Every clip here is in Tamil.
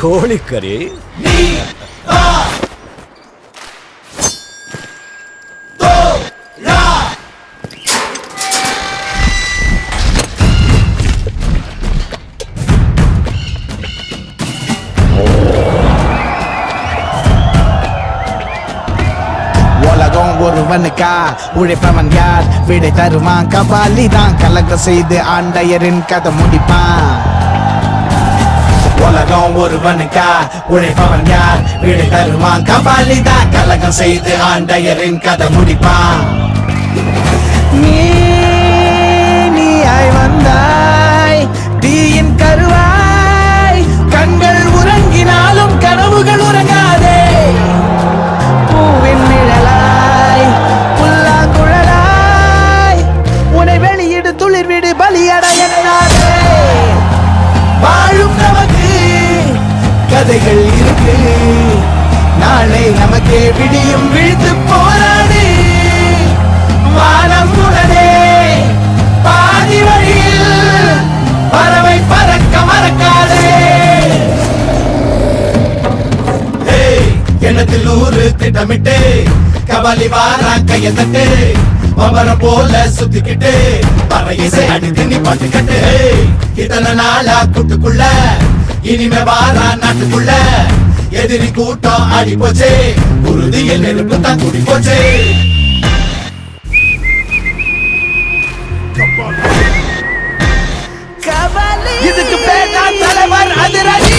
கோழிக்கறி ஒருவனுக்கா உழைப்பவன் யார் விடை தருவான் கபாலி தான் கலக்க செய்து ஆண்டையரின் கதை முடிப்பான் உலகம் ஒருவனுக்கா உழைப்பவன் யார் விடை தருவான் கபாலி தான் கலகம் செய்து ஆண்டையரின் கதை முடிப்பான் நீயாய் வந்தாய் தீயின் கருவாய் கண்கள் உறங்கினாலும் கனவுகள் உறங்காதே பூவின் நிழலாய் புல்லாங்குழலாய் உன்னை வெளியிடு துளிர் விடு பலியடைய வாழும் நமக்கு கதைகள் இருக்கு நாளை நமக்கே விடியும் விழுத்து போராடு வானம் உடனே பாதி வழியில் பறவை பறக்க மறக்காதே எண்ணத்தில் ஊரு திட்டமிட்டு கபாலி வாரா கைய தட்டு மமர போல சுத்திக்கிட்டு பறையிசை அடித்து நீ பாட்டுக்கட்டு இத்தனை நாளா கூட்டுக்குள்ள இனிமே வாரா நாட்டுக்குள்ள எதிரி கூட்டம் ஆடி போச்சு உறுதியில் நெருப்பு தான் கூடி போச்சு இதுக்கு பேர் தான் தலைவர் அதிரடி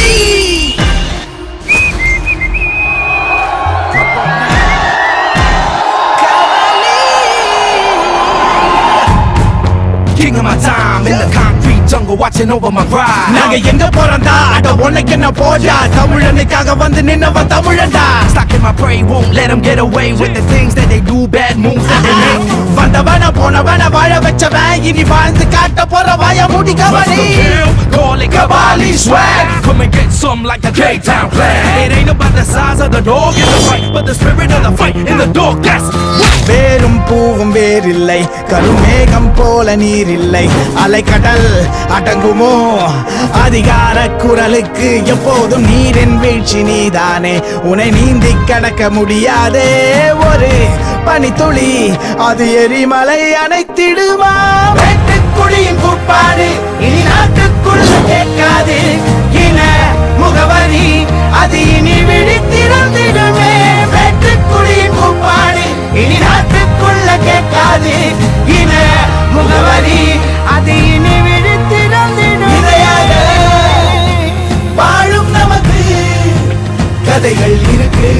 King of my time in the concrete jungle watching over my ride. நாங்க எங்க போறோம்டா அட உனக்கு என்ன போடா தமிழனுக்காக வந்து நின்னவன் தமிழன்டா. Stocking my prey won't let them get away with the things that they do, bad moves that they make. வந்தவன போனவன வாழ வச்சவன் இனி வாழ்ந்து காட்ட போற வாய மூடி Kabali. Call it Kabali swag. Come and get some like the K-Town clan. It ain't about the size of the dog in the fight, but the spirit of the fight in the dog. That's வேரும் பூவும் வேறில்லை கருமேகம் போல நீரில்லை அலைக்கடல் அடங்குமோ அதிகார குரலுக்கு எப்போதும் நீரின் வீழ்ச்சி நீதானே உன்னை நீந்தி கடக்க முடியாதே ஒரு பனித்துளி அது எரிமலை அணைத்திடுமா வெட்டுக்குடியின் கூப்பாடு இனி நாட்டுக்குள்ள கேட்காது இன முகவரி அது இனி விழித்திறந்திடுமே வெட்டுக்குடியின் கூப்பாடு இனி நாட்டுக்குள்ள கேட்காது இன முகவரி அது இனி விழித்திறந்திடும் வாழும் நமக்கு கதைகள் இருக்கு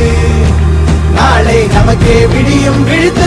நாளை நமக்கே விடியும் விழுத்து